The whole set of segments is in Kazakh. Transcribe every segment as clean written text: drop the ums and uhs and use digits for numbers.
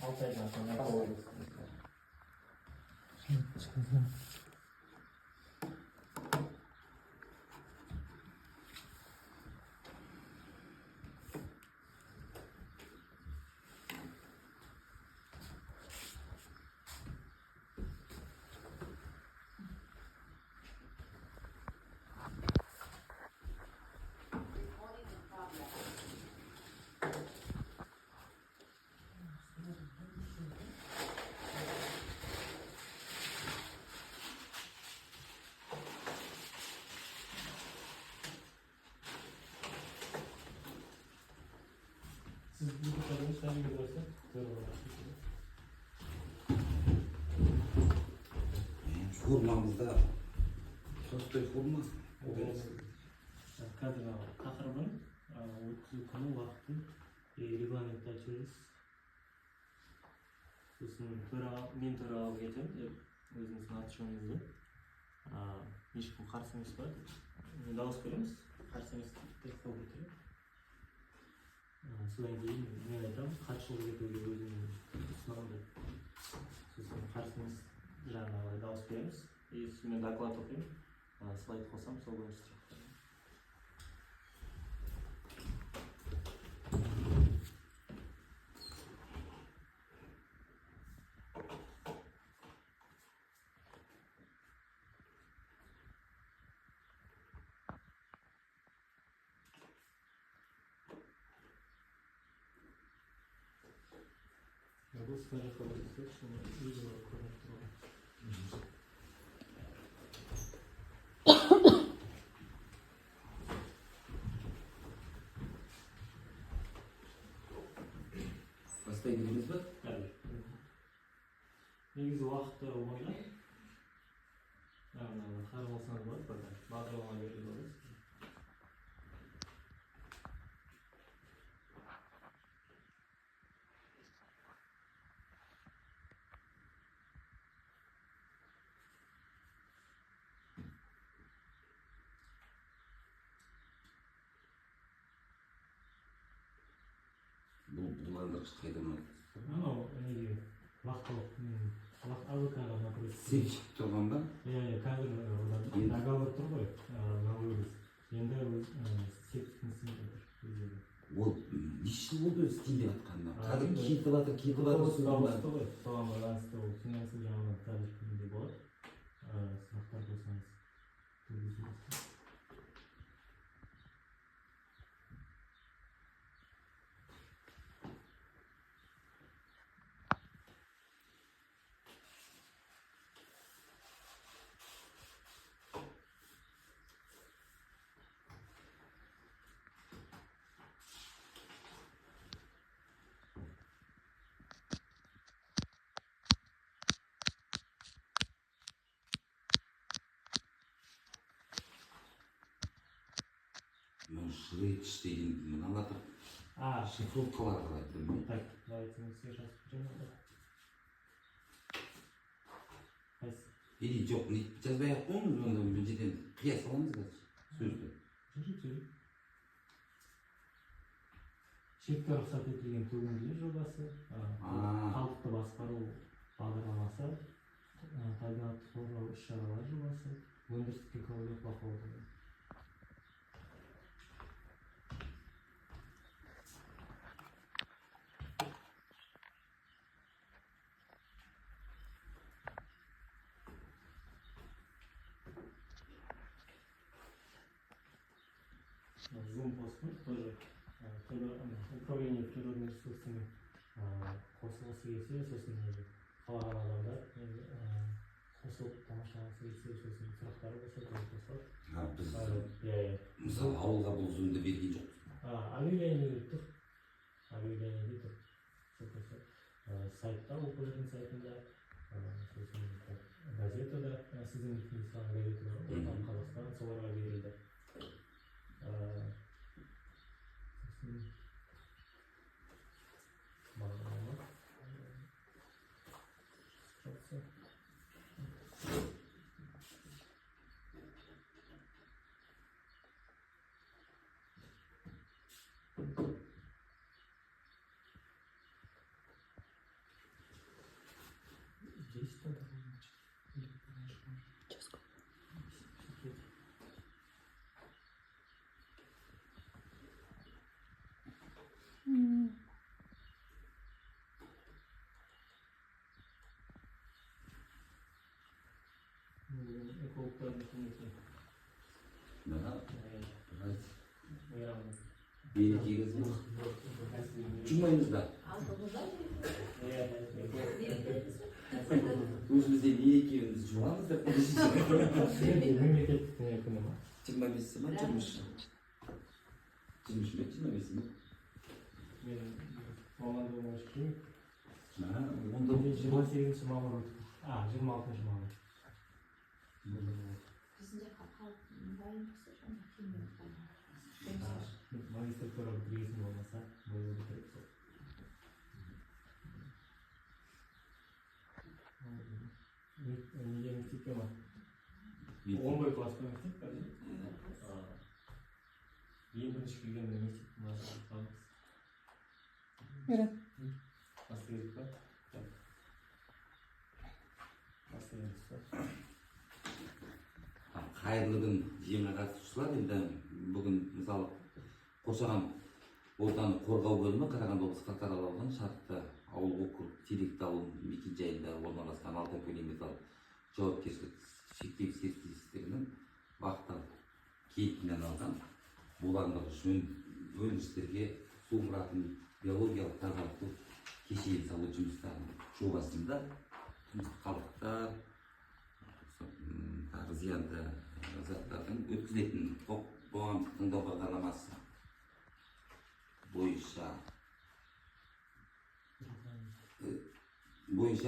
6 aydan so'ng qo'yamiz. Siz bu kadar işlem görüyorsanız böyle olur. Hurmamızda sostoy hurma. Kadın takriben 30 konu vakti reglamenti açıyoruz. So'sin men to'rava ketib o'zimizni atishimizda hech kim qarshi emas bor. Da'vos beramiz. Qarshi emas deb qabul etiladi. So'dan keyin men aytaman, qarshilik etuvga o'zimni sinovda. So'sin qarshi emas janrda da'vos beramiz. Men doklad o'qiyman. Slayd qolsam, sol bo'yicha bu sfera ko'rsatib, shuni videoga ko'rib turamiz. Başlayabiliriz mi? Evet. Negizgi vaqtda o'ylab, har olsangiz bor, bag'roma beramiz. Bulandırış kaydımı. Ama vaqt yo'q. Vaqt avvalroq naprosto. Sevishib turganda? Kadr dogovor turib, navruz. Endi sepkisini Ол неше болды істейді жатқанда? Қазір кетіп жатыр соған байланысты ол финансовый жағынан тариф түрінде болады. Сұрақтар болсаңыз жүргізіңіз. Шрейдж деген мыналатып шифровкалар қалайды. Так, давайте мы сейчас примем. Или жоқ, жазбай-ақ қойыңыз, онда бұл жерден қия саламыз қазір сөзді. Шекті рұқсат етілген төлем жүйе жобасы, халықты басқару бағдарламасы, табиғатты қорғау іс-шаралар жобасы, өндірістік экологиялық бақылау жобасы. Зумпост тоже управление природными ресурсами қосылғысы келсе, сосын қалаған адамдар қосылып тамашалағысы келсе, сосын сұрақтары болса, қосылады. Мысалы, ауылға бұл зумды берген жоқ. Объявление тұр. Объявление тұр. Сайтта, оқулардың сайтында, сосын газетада, сіздің информациялық газетада, Қазақстан соларға берілді. Здесь что-то. Экологтардың кеңесі. Да. Мейрамның. Берекеңіз бол. Жұмаймыз да. Өзімізде берекемізді жұмамыз деп қойдық. Мемлекеттік күні ма? 25 ма, 23 ма? 23 ме, 25 ме? Мен мамандығым өшкеймін. Онда 28 мамыр өтті. 26 мамыр. Бізде дайын болса жаңа келмей Магистратура бітіргесін болмаса, бойы бітіріп сол. Неге мектепке ма? 10 класс па мектеп қазір? Ең бірінші келген мектептің аты қалыңыз. Басты па? Басты па? Қайырлы күн жиынға қатысушылар. Енді бүгін мысалы қоршаған ортаны қорғау бөлімі Қарағанды облысы Қарқаралы ауданы Шартты ауыл округ Теректі ауыл мекенжайында орналасқан Алтай полиметалл жауапкершілігі шектеулі серіктестігінің вахталық кейпінен алған буландырғыш бөліністерге су бұратын биологиялық тазарту кешенін салу жұмыстарының жобасында тұрмыстық қалдықтар, зиянды заттардың өткізілетін қоғамдық тыңдау бағдарламасы бойынша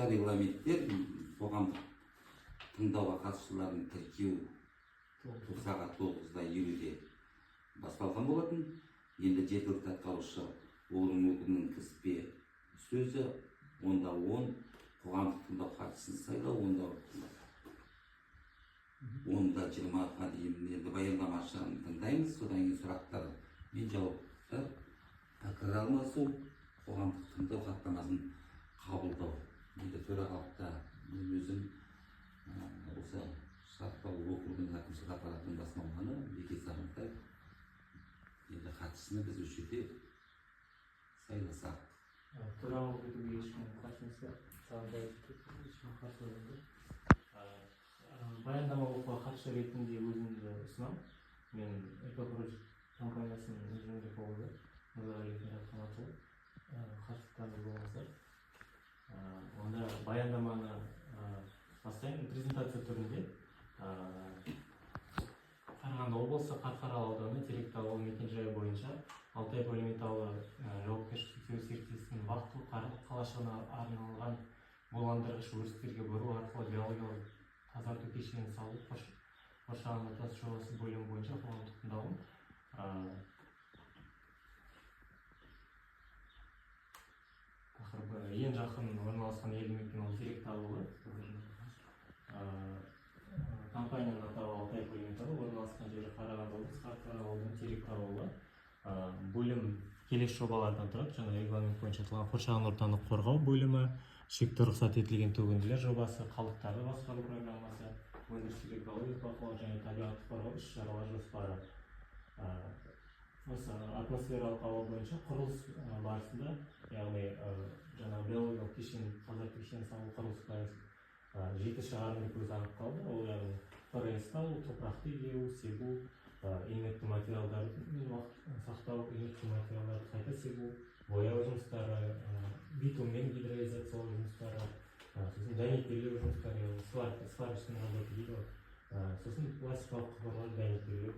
регламенттер қоғамдық тыңдауға қатысушылардың тіркеу сағат 9:50-де басталған болатын. Енді жергілікті атқарушы орган өкілінің кіріспе сөзі, онда 10 қоғамдық тыңдау қатысын сайлау, онда 20-ға дейін енді баяндамашыны тыңдаймыз, содан кейін сұрақтар мен жауаптар, пікір алмасу, қоғамдық тыңдау хаттамасын қабылдау. Енді төрағалықта өзім осы Шартты ауыл округінің әкімшілік аппаратының бас маманы Бекет Сағынтай енді қатысыны біз осы жерде сайласақ. Төрағалық етуге ешкім қарсымыз бар. Сағынтай ешкім қарсы болмайды. Баяндама оқуға қатысушы ретінде өзімді ұсынамын. Мен Экопрожект компаниясының инженерлік болуды Нұрғалиев Қанатұлы қатысқанымыз болмаса. Онда баяндаманы бастаймын презентация түрінде. Қарағанды облысы Қарқаралы ауданы Теректі ауыл мекенжайы бойынша Алтай полиметалл жауапкершілігі серіктестігінің вахталық қалашығына арналған буландырғыш өрістерге бұру арқылы биологиялық тазарту кешенін салу қоршаған ортасы жобасы бөлімі бойынша қоғамдық тыңдауым. Тақырыбы ең жақын орналасқан елді мекен ол Теректі ауылы. Компанияның атауы Алтай полиметалл, орналасқан жері Қарағанды облысы Қарқаралы ауданы Теректі ауылы. Бөлім келесі жобалардан тұрады. Жаңа регламент бойынша аталған қоршаған ортаны қорғау бөлімі, шекті рұқсат етілген төгінділер жобасы, қалдықтарды басқару программасы, өндірістік экологиялық бақылау және табиғатты қорғау іс-шаралар жоспары. Осы атмосфералық ауа бойынша құрылыс барысында, яғни жаңа биологиялық кешен, тазарту кешенін салу құрылыс 7 шығарынды көз анықталды. Ол яғни форесттау, топырақты егеу, себу, инертті материалдарды сақтау, инертті материалдарды қайта себу, бояу жұмыстары, битум мен гидроизациялау жұмыстары, сосын дәнекерлеу жұмыстары, сварочный работа дейді. Сосын пластикалық құбырлар дәнекерлеу.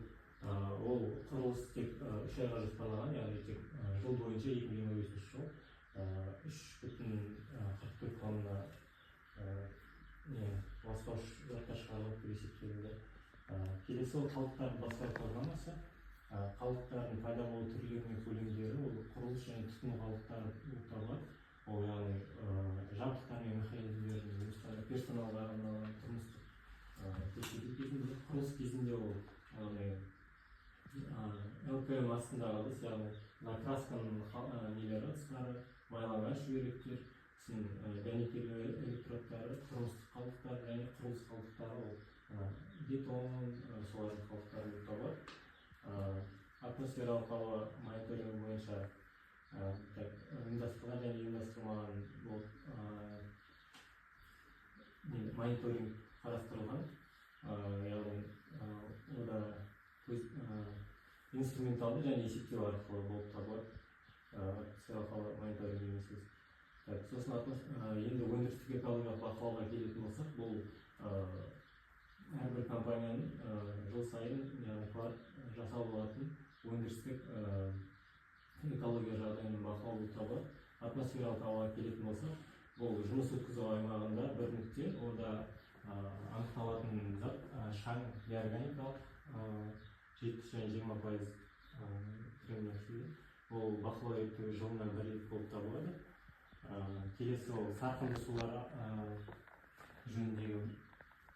Ол құрылыс тек 3 айға жоспарлаған, яғни тек жыл бойынша 2025 жыл 3,44 тонна ластауыш заттар шығарылады деп есептелінді. Келесі ол қалдықтардың басқару программасы. Қалдықтардың пайда болу түрлері мен көлемдері ол құрылыс және тұтыну қалдықтары болып табылады. Ол яғни жабдықтар мен механизмдердің персоналға арналған тұрмыстық көрсету кезінде, құрылыс кезінде ол яғни ЛКМ астында қалды, яғни накрасканың нелері, ысқары, майланған шүберектер, дәнекерлеу заттары, құрылыстық қалдықтар және құрылыс қалдықтары, ол бетон, солардың қалдықтары болып табылады. Атмосфералық ауа мониторингі бойынша ұйымдастырылған және ұйымдастырылмаған мониторинг қарастырылған. Яғни онда инструменталды және есептеу арқылы болып табылады. Атмосфералық ауа мониторинг емес. Сосын енді өндірістік экологиялық бақылауға келетін болсақ, бұл әрбір компанияның жыл сайын жасалып алатын өндірістік экология жағдайының бақылауы болып табылады. Атмосфералық ауаға келетін болсақ, бұл жұмыс өткізу аймағында бір нүкте, онда анықталатын зат шаң бейорганикалық 70 және 20% кремнийі. Ол бақылау ету жылына бір рет болып табылады. Келесі ол сарқынды сулар жөніндегі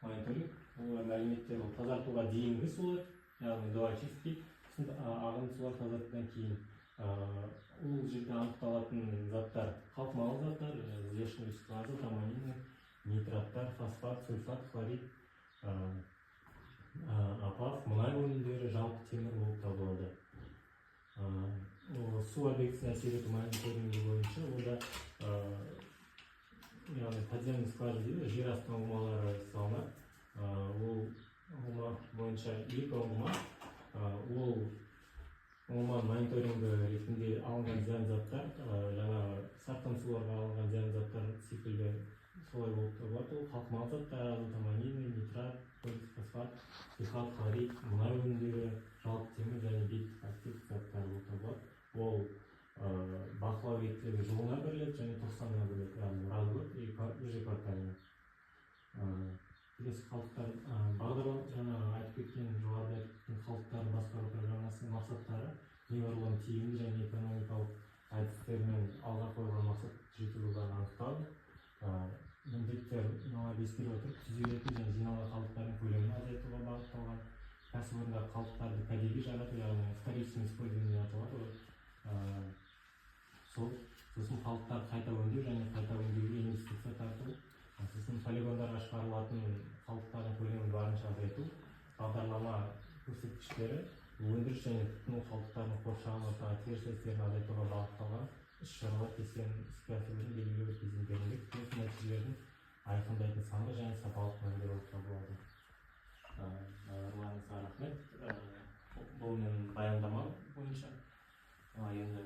мониторинг. Олар мәліметтер тазартуға дейінгі сулар, яғни до очистки, ағынды сулар тазартудан кейін. Ол жерде анықталатын заттар қалқымалы заттар, взвешенный вещества, азот, аммоний, нитраттар, фосфат, сульфат, хлорид, апат, мұнай өнімдері, жалпы темір болып табылады. Су объектісіне әсер ету мониторингі бойынша онда яғни подземный скважина дейді, жер асты ұңғымалары салынады. Ол ұңғыма бойынша екі ұңғыма, ол ұңғыма мониторингі ретінде алынған зиян заттар, жаңағы сарқын суларға алынған зиян заттар секілді солай болып табылады. Ол қалқымалы заттар, азот, аммоний, нитрат, фосфат, сульфат, хлорид, мұнай өнімдері, жалпы темір және беттік актив заттар болып табылады. Ол бақылау етіледі жылына бір рет және 90-на бір рет, яғни разгод ежеквартально. Келесі қалдықтар бағдарлама айтып кеткен жоғарыда айтып кеткен қалдықтар басқару программасының мақсаттары неғұрлым тиімді және экономикалық әдістермен алға қойылған мақсат жетілуін анықтау. Міндеттер мыналарды ескере отырып түзелетін және жиналған қалдықтардың көлемін азайтуға бағытталған. Кәсіпорындағы қалдықтарды кәдеге жарату, яғни вторичный использование аталады. Сосын қалдықтар қайта өңдеу және қайта өңдеуге инвестиция тарту. Сосын полигондарға шығарылатын қалдықтардың көлемін барынша азайту. Бағдарлама көрсеткіштері өндіріс және тұтыну қалдықтарының қоршаған ортаға теріс әсерін азайтуға бағытталған іс-шаралар кестесін іске асырудың белгілі кезеңдерінде келесі нәтижелерін айқындайтын санды және сапалық мәндер болып табылады. Барлығыңызға рахмет. Бұл менің баяндама бойынша. Енді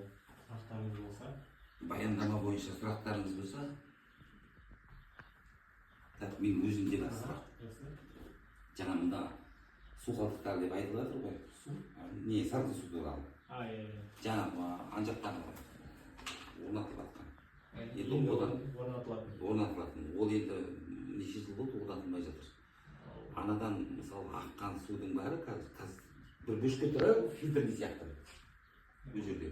сұрақтарыңыз болса. Баяндама бойынша сұрақтарыңыз болса. Мен өзімдегі сұрақ. Жаңа мұнда су қалдықтары деп айтылады ғой. Не, сарқын су туралы. Жаңа анжақтан орнатылатын. Орнатылатын. Ол енді неше жыл болды орнатылмай жатыр. Анадан мысалы аққан судың бәрі қазір бір бөшке тұрады, фильтрный сияқты. Бұл жерде.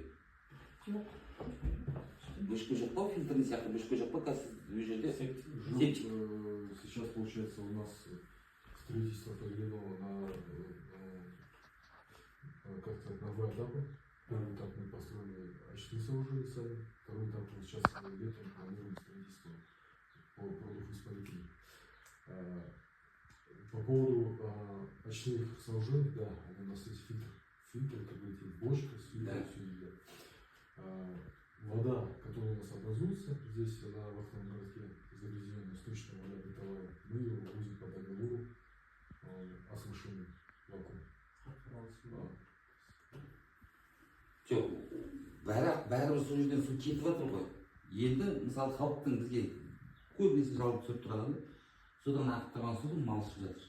Бөшке жоқ па, фильтрный сияқты бөшке жоқ па, қазір бұл жерде септик. Сейчас получается у нас строительство проведено на два этапа. Первый этап мы построили очные сооружения сами, второй этап сейчас летом планируем строительство по профиспалитии. По поводу очных сооружений, да, у нас есть фильтр, как говорите, бочка с фильтром, все идет. Вода, которая у нас образуется здесь, на Вахтовом городке, загрязненная сточная вода бытовая, мы ее вывозим по договору осушенный вакуум. Бәрі сол жерден су кетіп жатыр ғой. Енді мысалы халықтың бізге көбінесе жалып түсіріп тұрғаны, содан ағып тұрған суды мал ішіп жатыр.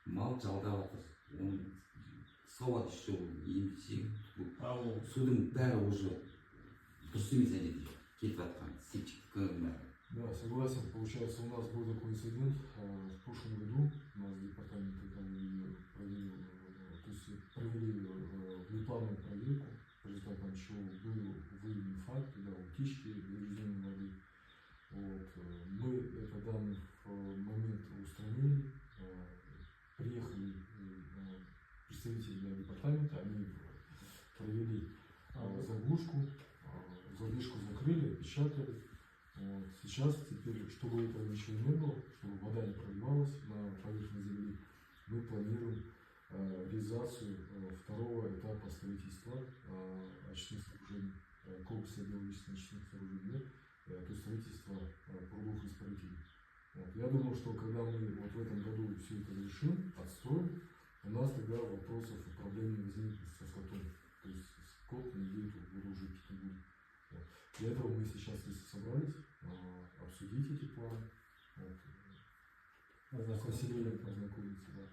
Мал жалдап жатыр. Сауат іші ол, судың бәрі уже дұрыс емес әдеті кетіп жатқан, септиктің бәрі. Да, согласен. Получается, у нас был такой инцидент в прошлом году. У нас департамент провели внеплановую проверку, в результате чего был выявлен факт утечки загрязненной воды. Мы этот данный момент устранили. Приехали представители департамента, они провели заглушку закрыли, опечатали. Сейчас, теперь, чтобы этого ничего не было, чтобы вода не проливалась на поверхность земли, мы планируем реализацию второго этапа строительства очистных сооружений, комплекса биологических очистных сооружений, то есть строительство прудов испарителей. Вот. Я думаю, что когда мы вот в этом году все это решим, отстроим, у нас тогда вопросов и проблем не возникнет со скотом. То есть скот не будет в воду уже пить не будет. Вот. Для этого мы сейчас здесь собрались, обсудить эти планы, с населением познакомиться. Да.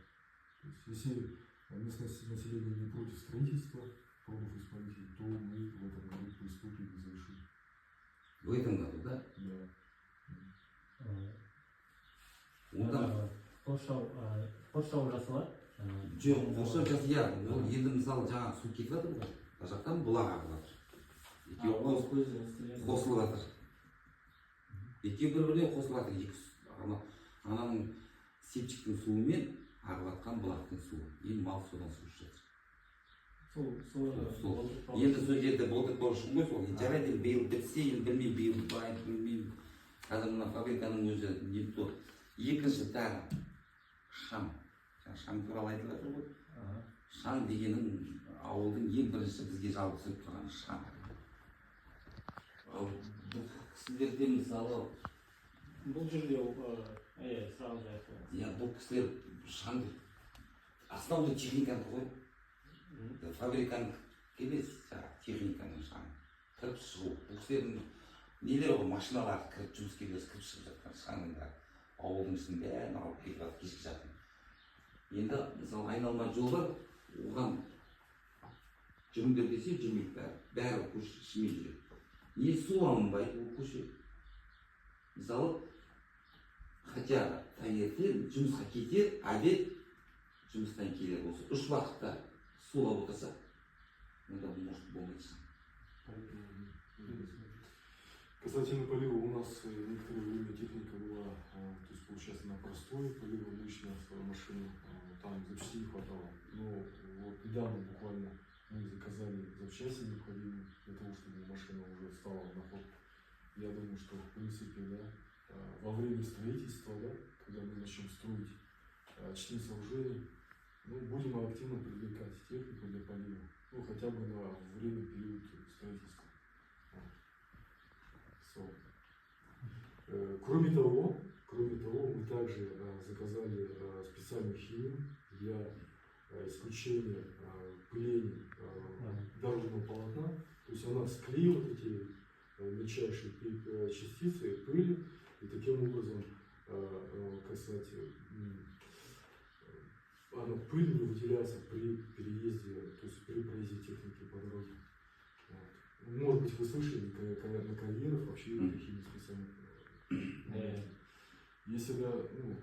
То есть, если местное население не против строительства прудов испарителей, то мы в этом году приступим и завершим. В этом году, да? Да. Онда қоршау жасалады. жоқ, қоршау жас, иә, ол енді мысалы жаңағы су кетіп жатыр ғой, мына жақтан бұлақ ағып жатыр. Екеуі қосылып жатыр. Екеуі бір-біріне қосылып жатыр. Ананың септиктің суы мен ағып жатқан бұлақтың суы. Енді мал содан су ішіп жатыр. Енді сол жерде болдық үшін ғой, сол жарайды биыл бітсе, енді білмеймін, биыл бай, білмеймін. Қазір мына фабриканың өзі не то. Екінші тағы шаң. Шаң туралы айтылып жатыр ғой. Шаң дегенің ауылдың ең бірінші бізге жабысып тұрған шаң. Бұл кісілерде мысалы Бұл жерде сразу айтылады. иә, бұл кісілер шаңды основной техниканы қойып, фабриканың емес, техниканың шаңы кіріп шығу. Бұл кісілердің нелері ғой, машиналар кіріп, жұмыскерлер кіріп шығып жатқан шаңында ауылдың ішін бәрін алып кетіп жатыр, кешкі жақын. Енді мысалы айналма жол бар, оған жүріңдер десе жүрмейді, бәрі көше ішімен жүреді. Не су алынбайды ол көше. Мысалы, хотя таңертең жұмысқа кетер, обед жұмыстан келер болса, 3 уақытта сулап отырса, онда может болмайды шаң. Касательно полива, у нас некоторое время техника была, то есть получается на простой полив обычно с машины, там запчастей не хватало. Но вот недавно буквально мы заказали запчасти необходимые для того, чтобы машина уже стала на ход. Я думаю, что в принципе, да, во время строительства, да, когда мы начнем строить очистные сооружения, ну, будем активно привлекать технику для полива, ну, хотя бы на время период строительства. Кроме того, мы также заказали специальную химию для исключения пыления дорожного полотна. То есть она склеивает эти мельчайшие частицы пыли, и таким образом, как сказать, пыль не выделяется при переезде, то есть при проезде техники по дороге. Может быть, вы слышали, на карьерах вообще химия специально. Если да,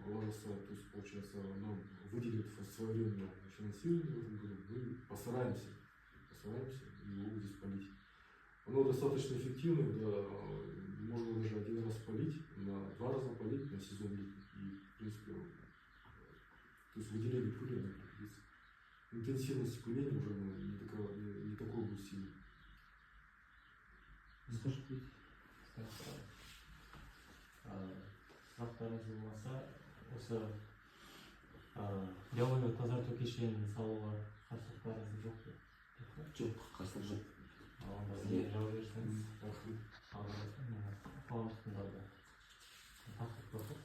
ложится, то есть получается, нам выделит своевременное финансирование в этом году, мы постараемся его здесь полить. Оно достаточно эффективно, да, можно даже 1 раз полить, 2 раза полить на сезон летний. И, в принципе, то есть выделение пыли на прекратится. Интенсивность пыления уже не такой будет сильный. Сұрақтарыңыз болмаса, осы биологиялық тазарту кешенін салуға қарсылықтарыңыз жоқ па? Жоқ, қарсылық жоқ. Онда сізге жауап берсеңіз, қоғамдық тыңдауда тақырып жоқ.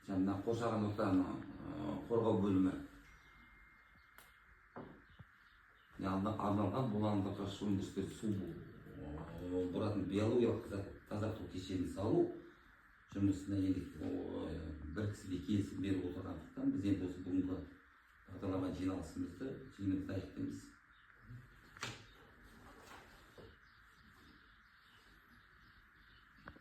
Жаңа қоршаған ортаны қорғау бөлімі арналған буландырғыш өндірістер су бұратын биологиялық тазарту кешенін салу жұмысына енді бір кісіге келісім беріп отырғандықтан біз енді осы бүгінгі бағдарлама жиналысымызды аяқтаймыз.